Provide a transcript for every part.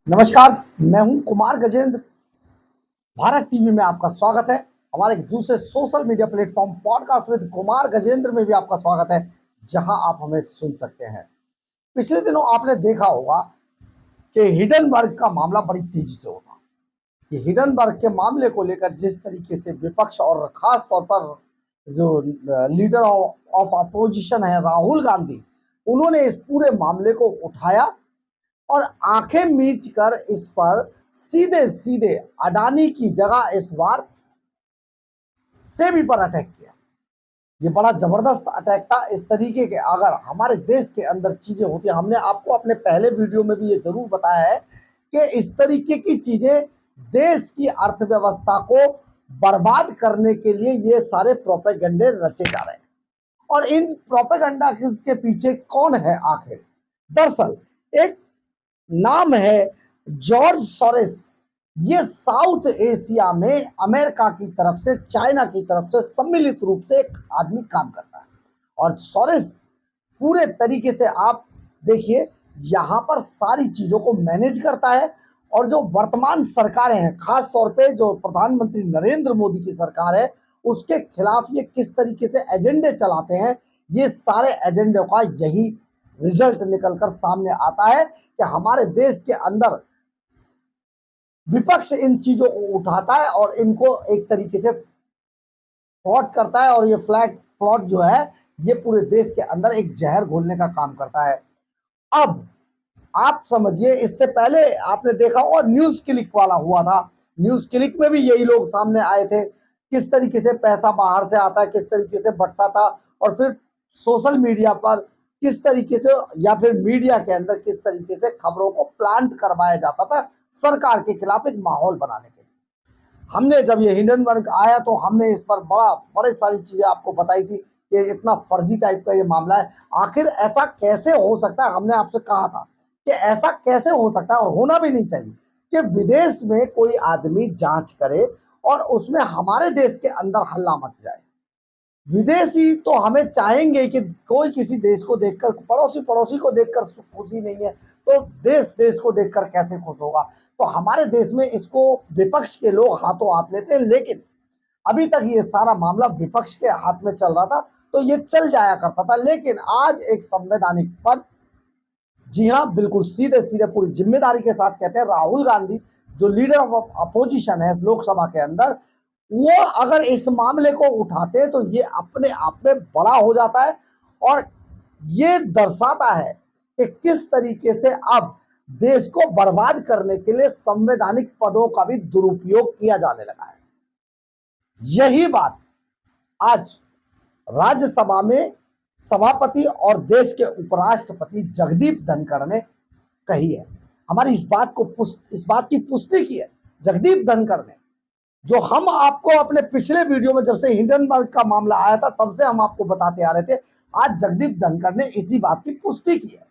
नमस्कार, मैं हूं कुमार गजेंद्र। भारत टीवी में आपका स्वागत है। हमारे एक दूसरे social media platform podcast with Kumar Gajendra में भी आपका स्वागत है, जहां आप हमें सुन सकते हैं। पिछले दिनों आपने देखा होगा कि हिडनबर्ग का मामला बड़ी तेजी से होता। ये हिडनबर्ग के मामले को लेकर जिस तरीके से विपक्ष और खास तौर पर जो लीडर ऑफ अपोजिशन है राहुल गांधी, उन्होंने इस पूरे मामले को उठाया और आंखें मीच कर इस पर सीधे सीधे अडानी की जगह इस बार सेबी पर अटैक किया। ये बड़ा जबरदस्त अटैक था। इस तरीके के अगर हमारे देश के अंदर चीजें होती है, हमने आपको अपने पहले वीडियो में भी ये जरूर बताया है कि इस तरीके की चीजें देश की अर्थव्यवस्था को बर्बाद करने के लिए ये सारे प्रोपेगेंडे रचे जा रहे हैं। और इन प्रोपेगेंडा के पीछे कौन है आखिर? दरअसल एक नाम है जॉर्ज सोरेस। ये साउथ एशिया में अमेरिका की तरफ से, चाइना की तरफ से सम्मिलित रूप से एक आदमी काम करता है। और सोरेस पूरे तरीके से आप देखिए, यहाँ पर सारी चीजों को मैनेज करता है। और जो वर्तमान सरकारें हैं, खास तौर पे जो प्रधानमंत्री नरेंद्र मोदी की सरकार है, उसके खिलाफ ये किस तरीके से एजेंडे चलाते हैं, ये सारे एजेंडे का यही रिजल्ट निकलकर सामने आता है कि हमारे देश के अंदर विपक्ष इन चीजों को उठाता है और इनको एक तरीके से फ्लॉट करता है। और ये फ्लॉट जो है, ये पूरे देश के अंदर एक जहर घोलने का काम करता है। अब आप समझिए, इससे पहले आपने देखा और न्यूज क्लिक वाला हुआ था। न्यूज क्लिक में भी यही लोग सामने आए थे, किस तरीके से पैसा बाहर से आता है, किस तरीके से बढ़ता था, और फिर सोशल मीडिया पर किस तरीके से या फिर मीडिया के अंदर किस तरीके से खबरों को प्लांट करवाया जाता था सरकार के खिलाफ एक माहौल बनाने के लिए। हमने जब ये हिंडनबर्ग आया तो हमने इस पर बड़े सारी चीजें आपको बताई थी कि इतना फर्जी टाइप का ये मामला है, आखिर ऐसा कैसे हो सकता है। हमने आपसे कहा था कि ऐसा कैसे हो सकता है, और होना भी नहीं चाहिए, कि विदेश में कोई आदमी जांच करे और उसमें हमारे देश के अंदर हल्ला मच जाए। विदेशी तो हमें चाहेंगे कि कोई किसी देश को देखकर, पड़ोसी को देखकर खुशी नहीं है तो देश देश को देखकर कैसे खुश होगा। तो हमारे देश में इसको विपक्ष के लोग हाथों हाथ लेते हैं। लेकिन अभी तक ये सारा मामला विपक्ष के हाथ में चल रहा था तो ये चल जाया करता था। लेकिन आज एक संवैधानिक पद, जी हाँ बिल्कुल सीधे सीधे पूरी जिम्मेदारी के साथ कहते हैं, राहुल गांधी जो लीडर ऑफ अपोजिशन है लोकसभा के अंदर, वो अगर इस मामले को उठाते हैं तो ये अपने आप में बड़ा हो जाता है। और ये दर्शाता है कि किस तरीके से अब देश को बर्बाद करने के लिए संवैधानिक पदों का भी दुरुपयोग किया जाने लगा है। यही बात आज राज्यसभा में सभापति और देश के उपराष्ट्रपति जगदीप धनखड़ ने कही है। हमारी इस बात की पुष्टि की है जगदीप धनखड़ ने, जो हम आपको अपने पिछले वीडियो में, जब से हिंडनबर्ग का मामला आया था तब से हम आपको बताते आ रहे थे। आज जगदीप धनखड़ ने इसी बात की पुष्टि की है।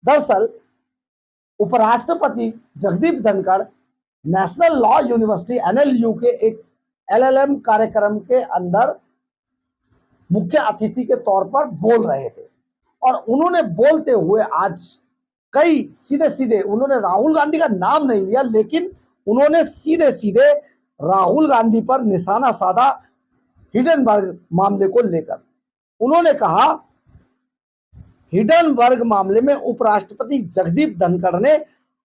दरअसल उपराष्ट्रपति Jagdeep Dhankhar national law university NLU के एक एलएलएम कार्यक्रम के अंदर मुख्य अतिथि के तौर पर बोल रहे थे। और उन्होंने बोलते हुए आज कई सीधे सीधे, उन्होंने राहुल गांधी का नाम नहीं लिया, लेकिन उन्होंने सीधे सीधे राहुल गांधी पर निशाना साधा हिडनबर्ग मामले को लेकर। उन्होंने कहा, हिडनबर्ग मामले में उपराष्ट्रपति जगदीप धनखड़ ने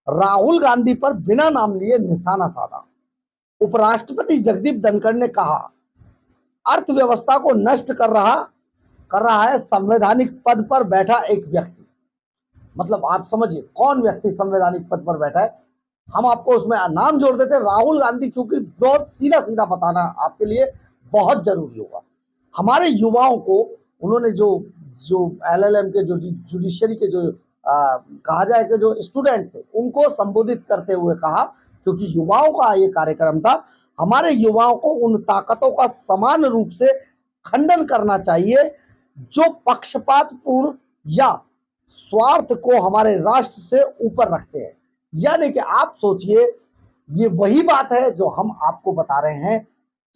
राहुल गांधी पर बिना नाम लिए निशाना साधा। उपराष्ट्रपति जगदीप धनखड़ ने कहा, अर्थव्यवस्था को नष्ट कर रहा है संवैधानिक पद पर बैठा एक व्यक्ति। मतलब आप समझिए कौन व्यक्ति संवैधानिक पद पर बैठा है। हम आपको उसमें नाम जोड़ देते हैं राहुल गांधी, क्योंकि बहुत सीधा सीधा बताना आपके लिए बहुत जरूरी होगा। हमारे युवाओं को उन्होंने जो जो एलएलएम के जो जुडिशरी के जो कहा जाए कि जो स्टूडेंट थे, उनको संबोधित करते हुए कहा, क्योंकि युवाओं का ये कार्यक्रम था, हमारे युवाओं को उन ताकतों का समान रूप से खंडन करना चाहिए जो पक्षपातपूर्ण या स्वार्थ को हमारे राष्ट्र से ऊपर रखते हैं। यानी कि आप सोचिए, ये वही बात है जो हम आपको बता रहे हैं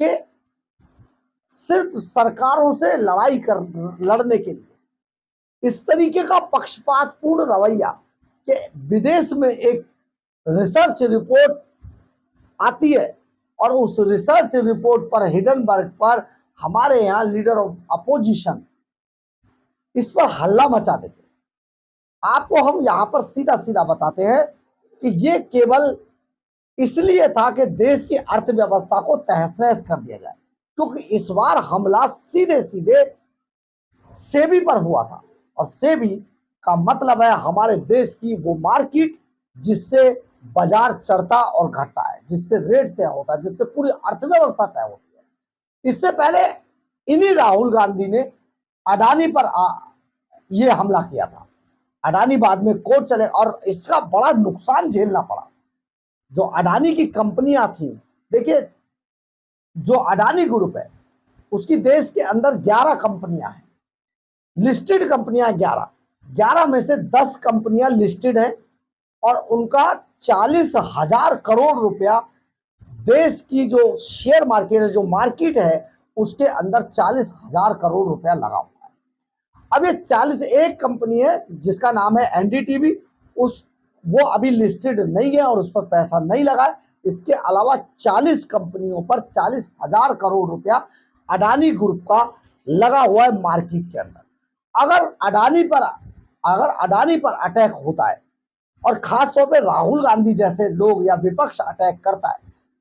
कि सिर्फ सरकारों से लड़ने के लिए इस तरीके का पक्षपातपूर्ण रवैया कि विदेश में एक रिसर्च रिपोर्ट आती है और उस रिसर्च रिपोर्ट पर हिडनबर्ग पर हमारे यहाँ लीडर ऑफ अपोजिशन इस पर हल्ला मचा देते। आपको हम यहां पर सीधा सीधा बताते हैं कि ये केवल इसलिए था कि देश की अर्थव्यवस्था को तहस नहस कर दिया जाए, क्योंकि इस बार हमला सीधे सीधे सेबी पर हुआ था। और सेबी का मतलब है हमारे देश की वो मार्केट जिससे बाजार चढ़ता और घटता है, जिससे रेट तय होता है, जिससे पूरी अर्थव्यवस्था तय होती है। इससे पहले इन्हीं राहुल गांधी ने अडानी पर यह हमला किया था। अडानी बाद में कोर्ट चले और इसका बड़ा नुकसान झेलना पड़ा। जो अडानी की कंपनियां थी, देखिए जो अडानी ग्रुप है उसकी देश के अंदर 11 कंपनियां हैं, लिस्टेड कंपनियां 11 में से 10 कंपनियां लिस्टेड हैं और उनका 40,000 करोड़ रुपया देश की जो शेयर मार्केट है, जो मार्केट है, उसके अंदर 40,000 करोड़ रुपया लगा हुआ है। अब ये 40 एक कंपनी है जिसका नाम है एनडीटीवी, वो अभी लिस्टेड नहीं है और उस पर पैसा नहीं लगा है। इसके अलावा 40 कंपनियों पर 40,000 करोड़ रुपया अडानी ग्रुप का लगा हुआ है मार्केट के अंदर। अगर अडानी पर अटैक होता है और खासतौर पे राहुल गांधी जैसे लोग या विपक्ष अटैक करता है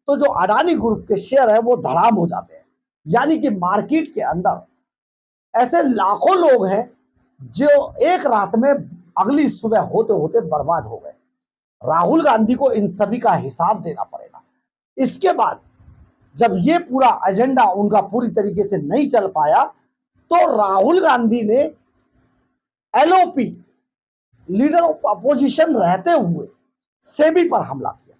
तो जो अडानी ग्रुप के शेयर है वो धड़ाम हो जाते हैं। यानी कि मार्केट के अंदर ऐसे लाखों लोग हैं जो एक रात में अगली सुबह होते होते बर्बाद हो गए। राहुल गांधी को इन सभी का हिसाब देना पड़ेगा। इसके बाद जब ये पूरा एजेंडा उनका पूरी तरीके से नहीं चल पाया तो राहुल गांधी ने एलओपी लीडर ऑफ अपोजिशन रहते हुए सेबी पर हमला किया।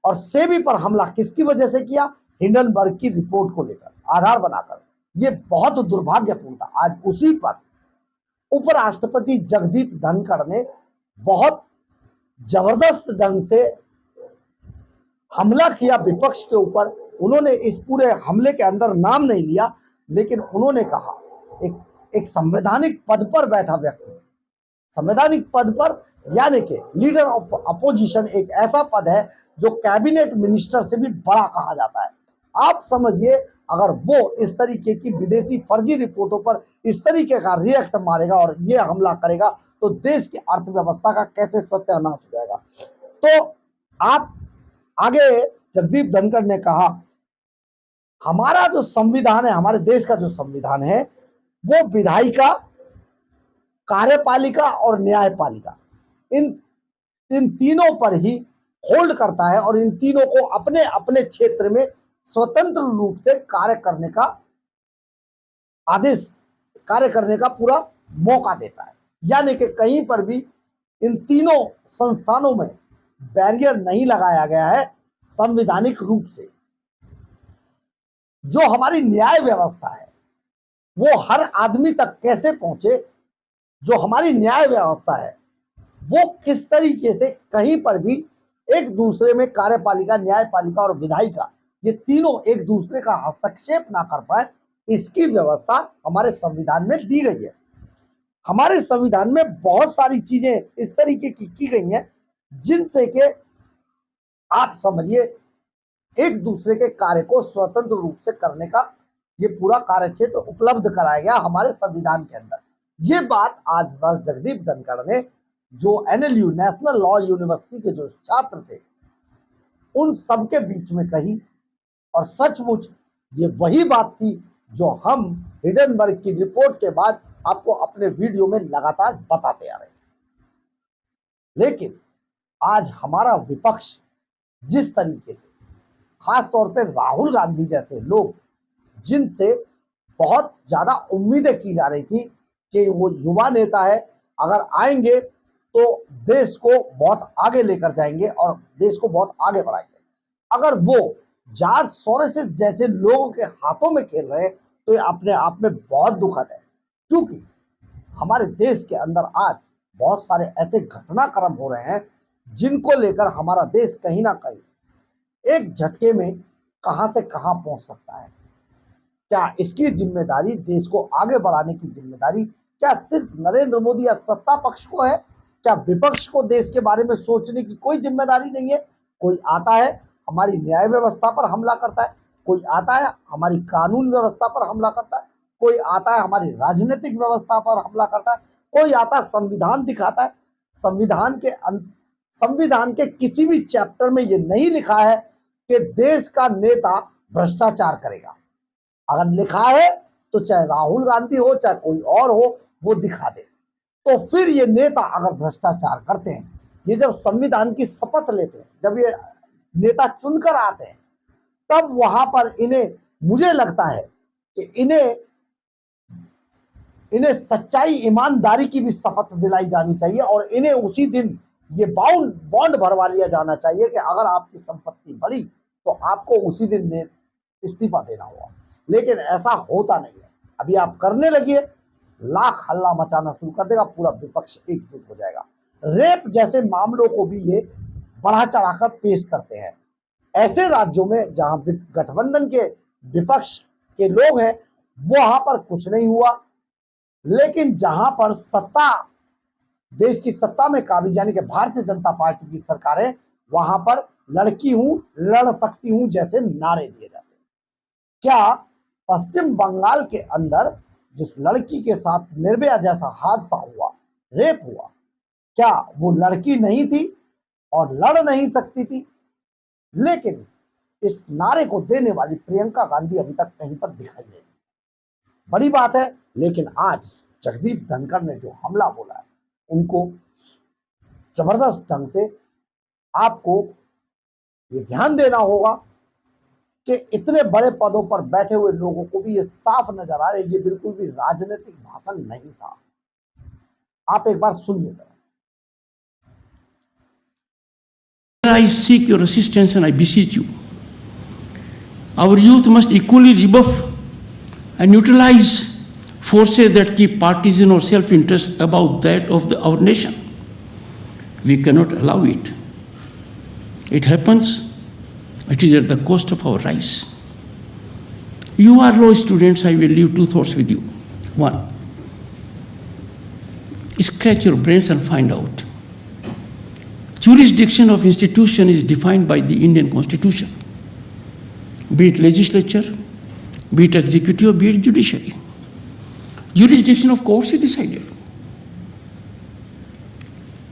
और सेबी पर हमला किसकी वजह से किया? हिंडनबर्ग की रिपोर्ट को लेकर आधार बनाकर। यह बहुत दुर्भाग्यपूर्ण था। आज उसी पर उपराष्ट्रपति जगदीप धनखड़ ने बहुत जबरदस्त ढंग से हमला किया विपक्ष के ऊपर। उन्होंने इस पूरे हमले के अंदर नाम नहीं लिया, लेकिन उन्होंने कहा एक संवैधानिक पद पर बैठा व्यक्ति, संवैधानिक पद पर, यानी कि लीडर ऑफ अपोजिशन एक ऐसा पद है जो कैबिनेट मिनिस्टर से भी बड़ा कहा जाता है। आप समझिए अगर वो इस तरीके की विदेशी फर्जी रिपोर्टों पर इस तरीके का रिएक्ट मारेगा और ये हमला करेगा तो देश की अर्थव्यवस्था का कैसे सत्यानाश हो जाएगा। तो आप आगे जगदीप धनखड़ ने कहा हमारा जो संविधान है, हमारे देश का जो संविधान है वो विधायिका, कार्यपालिका और न्यायपालिका इन तीनों पर ही होल्ड करता है और इन तीनों को अपने अपने क्षेत्र में स्वतंत्र रूप से कार्य करने का पूरा मौका देता है। यानी कि कहीं पर भी इन तीनों संस्थानों में बैरियर नहीं लगाया गया है संवैधानिक रूप से। जो हमारी न्याय व्यवस्था है वो हर आदमी तक कैसे पहुंचे, जो हमारी न्याय व्यवस्था है वो किस तरीके से कहीं पर भी एक दूसरे में कार्यपालिका, न्यायपालिका और विधायिका ये तीनों एक दूसरे का हस्तक्षेप ना कर पाए, इसकी व्यवस्था हमारे संविधान में दी गई है। हमारे संविधान में बहुत सारी चीजें इस तरीके की गई हैं जिनसे कि आप समझिए एक दूसरे के कार्य को स्वतंत्र रूप से करने का ये पूरा कार्य क्षेत्र उपलब्ध कराया गया हमारे संविधान के अंदर। ये बात आज जगदीप धनखड़ ने, जो एनएलयू नेशनल लॉ यूनिवर्सिटी के जो छात्र थे, उन सबके बीच में कही। और सचमुच ये वही बात थी जो हम हिडनबर्ग की रिपोर्ट के बाद आपको अपने वीडियो में लगातार बताते आ रहे हैं। लेकिन आज हमारा विपक्ष जिस तरीके से, खास तौर पे राहुल गांधी जैसे लोग जिनसे बहुत ज्यादा उम्मीदें की जा रही थी कि वो युवा नेता है, अगर आएंगे तो देश को बहुत आगे लेकर जाएंगे और देश को बहुत आगे बढ़ाएंगे, अगर वो जॉर्ज सोरोस जैसे लोगों के हाथों में खेल रहे हैं तो ये अपने आप में बहुत दुखद है। क्योंकि हमारे देश के अंदर आज बहुत सारे ऐसे घटनाक्रम हो रहे हैं जिनको लेकर हमारा देश कहीं ना कहीं एक झटके में कहां से कहां पहुंच सकता है। क्या इसकी जिम्मेदारी, देश को आगे बढ़ाने की जिम्मेदारी क्या सिर्फ नरेंद्र मोदी या सत्ता पक्ष को है, क्या विपक्ष को देश के बारे में सोचने की कोई जिम्मेदारी नहीं है? कोई आता है हमारी न्याय व्यवस्था पर हमला करता है, कोई आता है हमारी कानून व्यवस्था पर हमला करता है, कोई आता है हमारी राजनीतिक व्यवस्था पर हमला करता है, कोई आता है संविधान दिखाता है। संविधान के किसी भी चैप्टर में ये नहीं लिखा है कि देश का नेता भ्रष्टाचार करेगा। अगर लिखा है तो चाहे राहुल गांधी हो चाहे कोई और हो, वो दिखा दे। तो फिर ये नेता अगर भ्रष्टाचार करते हैं, ये जब संविधान की शपथ लेते हैं, जब ये नेता चुनकर आते हैं, तब वहां पर इन्हें, मुझे लगता है कि इन्हें सच्चाई ईमानदारी की भी शपथ दिलाई जानी चाहिए और इन्हें उसी दिन ये बॉन्ड भरवा लिया जाना चाहिए कि अगर आपकी संपत्ति बढ़ी तो आपको उसी दिन इस्तीफा देना होगा। लेकिन ऐसा होता नहीं है। अभी आप करने लगिए, लाख हल्ला मचाना शुरू कर देगा, पूरा विपक्ष एकजुट हो जाएगा। रेप जैसे मामलों को भी ये बढ़ा चढ़ाकर पेश करते हैं। ऐसे राज्यों में जहां गठबंधन के विपक्ष के लोग हैं, वहां पर कुछ नहीं हुआ, लेकिन जहां पर सत्ता, देश की सत्ता में काबिज यानी कि भारतीय जनता पार्टी की सरकार है, वहां पर लड़की हूं, लड़ सकती हूं जैसे नारे दिए जाते हैं। क्या पश्चिम बंगाल के अंदर जिस लड़की के साथ निर्भया जैसा हादसा हुआ, रेप हुआ, क्या वो लड़की नहीं थी और लड़ नहीं सकती थी? लेकिन इस नारे को देने वाली प्रियंका गांधी अभी तक कहीं पर दिखाई नहीं। बड़ी बात है। लेकिन आज जगदीप धनखड़ ने जो हमला बोला है, उनको जबरदस्त ढंग से आपको ये ध्यान देना होगा कि इतने बड़े पदों पर बैठे हुए लोगों को भी ये साफ नजर आ रहा है, ये बिल्कुल भी राजनीतिक भाषण नहीं था। आप एक बार सुनिए जरा। I seek your assistance and I beseech you. Our youth must equally rebuff and neutralize forces that keep partisan or self-interest above that of our nation. We cannot allow it. It happens, it is at the cost of our rise. You are law students, I will leave two thoughts with you. One, scratch your brains and find out. Jurisdiction of institution is defined by the Indian Constitution, be it legislature, be it executive, be it judiciary. Jurisdiction of courts is decided.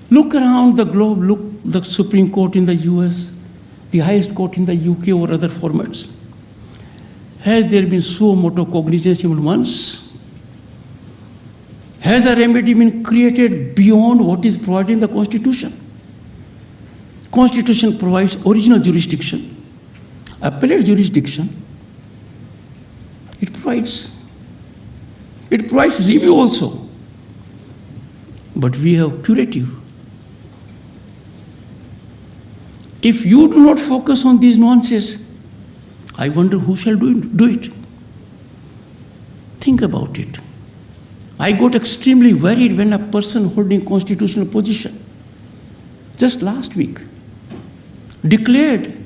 Look around the globe, look the Supreme Court in the US, the highest court in the UK or other formats. Has there been suo motu cognizance even once? Has a remedy been created beyond what is provided in the Constitution? Constitution provides original jurisdiction, appellate jurisdiction. It provides review also. But we have curative. If you do not focus on these nuances, I wonder who shall do it. Think about it. I got extremely worried when a person holding constitutional position just last week declared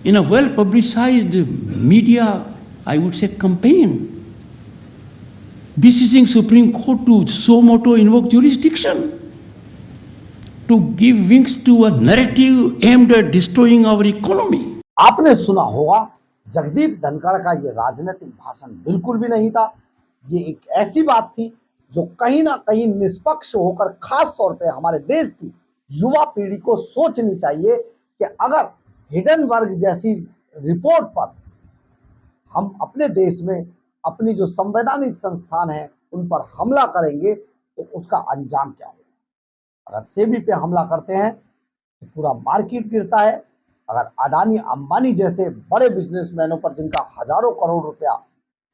in a well-publicized media, I would say, campaign, beseeching Supreme Court to suo motu invoke jurisdiction to give wings to a narrative aimed at destroying our economy. आपने सुना होगा, जगदीप धनखड़ का ये राजनीतिक भाषण बिल्कुल भी नहीं था। ये एक ऐसी बात थी जो कहीं ना कहीं निष्पक्ष होकर, खास तौर पे हमारे देश की युवा पीढ़ी को सोचनी चाहिए कि अगर हिडन वर्ग जैसी रिपोर्ट पर हम अपने देश में अपनी जो संवैधानिक संस्थान है उन पर हमला करेंगे तो उसका अंजाम क्या होगा। अगर सेबी पे हमला करते हैं तो पूरा मार्केट गिरता है। अगर अडानी अंबानी जैसे बड़े बिजनेसमैनों पर, जिनका हजारों करोड़ रुपया,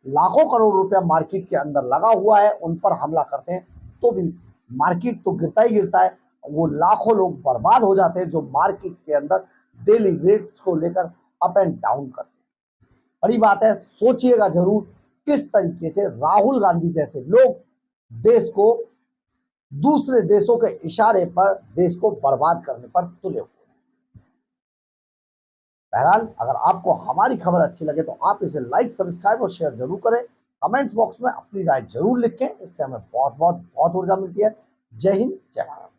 लाखों करोड़ रुपया मार्केट के अंदर लगा हुआ है, उन पर हमला करते हैं तो भी मार्केट तो गिरता ही गिरता है। वो लाखों लोग बर्बाद हो जाते हैं जो मार्केट के अंदर डेली रेट्स को लेकर अप एंड डाउन करते हैं। बड़ी बात है, सोचिएगा जरूर किस तरीके से राहुल गांधी जैसे लोग देश को, दूसरे देशों के इशारे पर देश को बर्बाद करने पर तुले हुए हैं। बहरहाल, अगर आपको हमारी खबर अच्छी लगे तो आप इसे लाइक, सब्सक्राइब और शेयर जरूर करें। कमेंट्स बॉक्स में अपनी राय जरूर लिखें, इससे हमें बहुत ऊर्जा मिलती है। जय हिंद, जय भारत।